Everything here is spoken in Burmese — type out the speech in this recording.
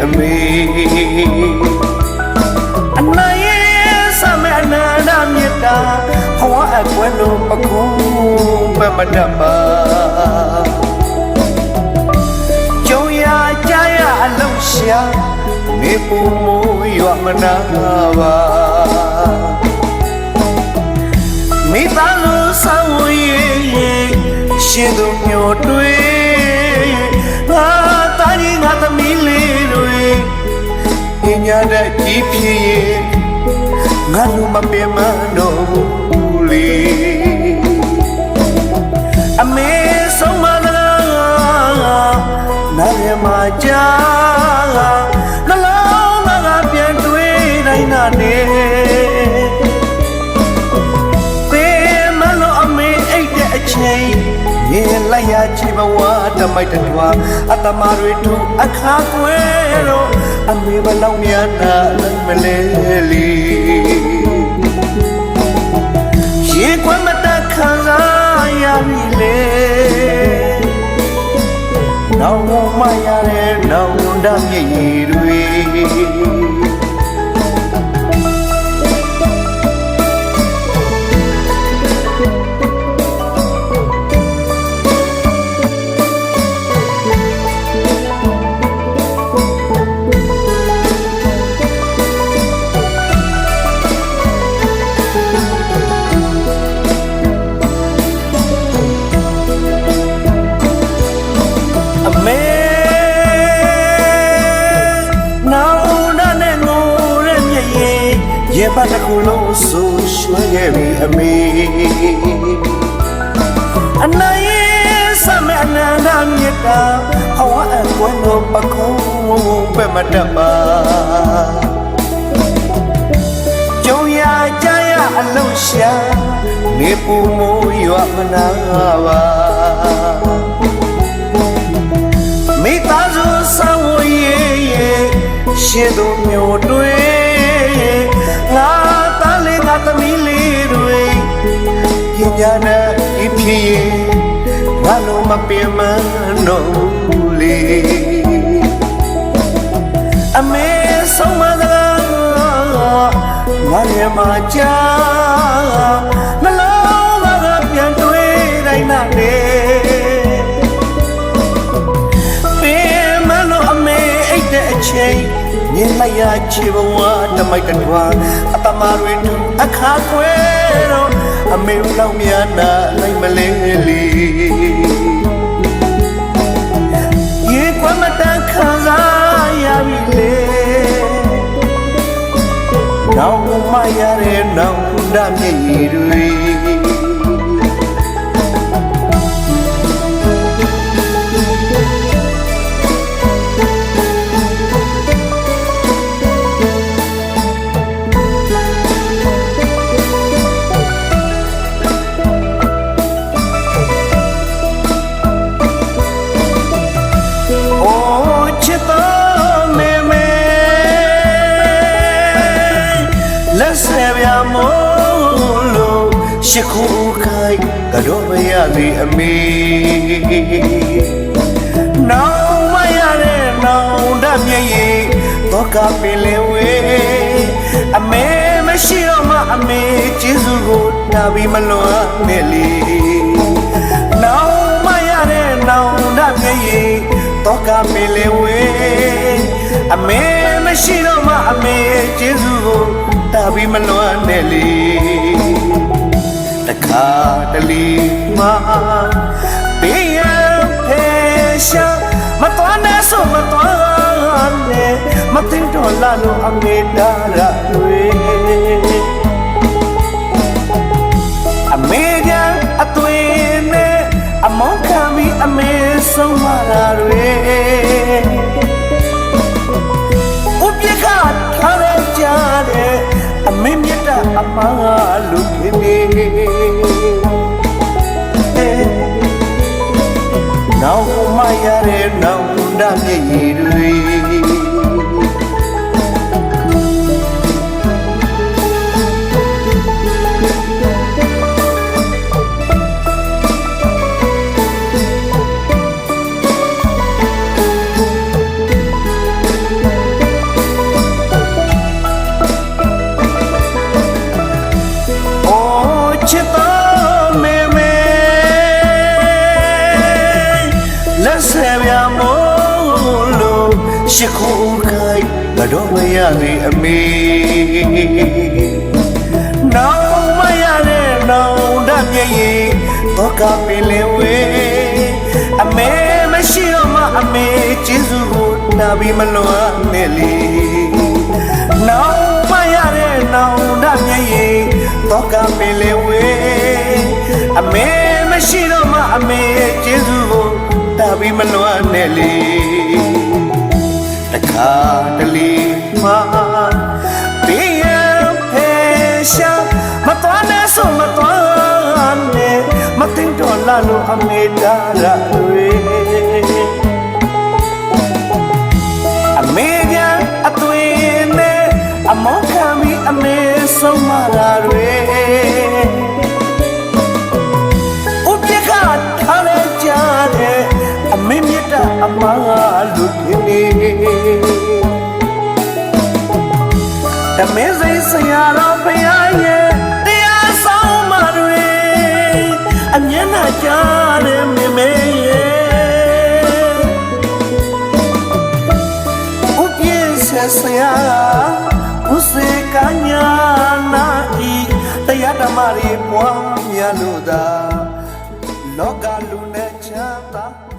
အမေအနိုင်ရဲ့စမဲ့အနန္တမြတ်တာဘဝအကွယ်လုံးပခုံးပဲမတတ်ပါကြုံရကြရအလုံးရှာနေပူမိုးရွာမနာပါမိသားစုဆောင်ဝေးရှင်သူမျိုးတွေငါတာကြီးငါသမီးလေးတွေပညာတတ်ကြီးဖြစ်ငါလူမပင်မတော့ဘူးလေအမေဆုံးမလားနားရမကြာနှလုံးသားကပြန်တွေးတိုင်းနာနေရင်လိုက်ရချီဘဝတမိုက်တထွားအတမတွေထူအခါကွယ်တော့အမေဘလောက်များနာမလဲလီရေခွမ်းမတခံစားရပြီလေနောင်မရတဲ့နောင်တမြည်ရည်တွေရေပတ်တစ်ခုလုံးဆူရွှဲခဲ့ပြီအမေအနိုင်စမဲ့အနန္တမြတ်တာဘဝအကွယ်လုံးပခုံးပဲမတတ်ပါကြုံရကြရအလုံးရှာနေပူမိုးရွာမနာပါမိသားစုဆောင်ဝေးရှင်သူမျိုးတွေငါသားလေးငါသမီးလေးတွေပညာနဲ့ဒီဖြစ်ငါလုံးမပင်မတော့လေအမေဆုံးမသာငါရမကြာနှလုံးသားကပြန်တွေးတိုင်းနာနေပင်မလို့အမေအိတ်တဲ့အချိန်မြင်လိုက်ရချေဘဝတမိုက်တထွားအတမတွေထူအခါကွယ်တော့အမေလောက်များနာလိုက်မလဲလီရေကွမ်းမတန်ခံစားရပြီလေနောင်မရတဲ့နောင်တမြည်တွေရှိခုခိုင်ကတော့မရသေးအမေနောင်မရတဲ့နောင်တမြည်ရည်တော့ကပင်လေဝေးအမေမရှိတော့မှအမေကျေးဇူးကိုတာပြီးမလွန်နဲ့လေနောင်မရတဲ့နောင်တမြည်ရည်တော့ကပင်လေဝေးအမေမရှိတော့မှအမေကျေးဇူးကိုတာပြီးမလွန်နဲ့လေတခါတလေမှပေးရဖေရှာမတော်နဲ့ဆိုမတော်နဲ့မသိတော့လာလို့အမေဒါရတွေအမေကအသွေးနဲ့အမောခံပြီးအမေဆုံးမတာတွေဥပ္ပခါထားရကြတဲ့အမေမြတ်တာအမလူခင်နေနောက်မရတဲ့နောက်တမြည်ရည်တွေ ရှိခိုးခိုင်မတော်မရလေအမေနောင်မရတဲ့နောင်တမျက်ရည်တော့ကပင်လေဝေအမေမရှိတော့မှအမေကျေးဇူးကိုနာပြီးမလွန်နဲ့လေနောင်မရတဲ့နောင်တမျက်ရည်တော့ကပင်လေဝေအမေမရှိတော့မှအမေကျေးဇူးကိုနာပြီးမလွန်နဲ့လေတခါတလေမှဘေးရန်ဖေရှာမတော်နဲ့ဆိုမတော်နဲ့မသိတော့လာလို့အမေတာရတွေအမေကအသွင်နဲ့အမောခံပြီးအမေဆုံးမလာတွေဥပ္ပခါထားလဲကြတဲ့အမေမြတ်တာအမလူနေတမင်းစိတ်ဆရာတော်ဘုရားရဲ့တရားဆောင်မတွေအမျက်နှာကြားတဲ့မမေရဲ့ဥပြည့်ဆရာဥစေကညာနာဤတရားဓမ္မတွေပွားများလို့သာလောကလူနဲ့ချမ်းသာ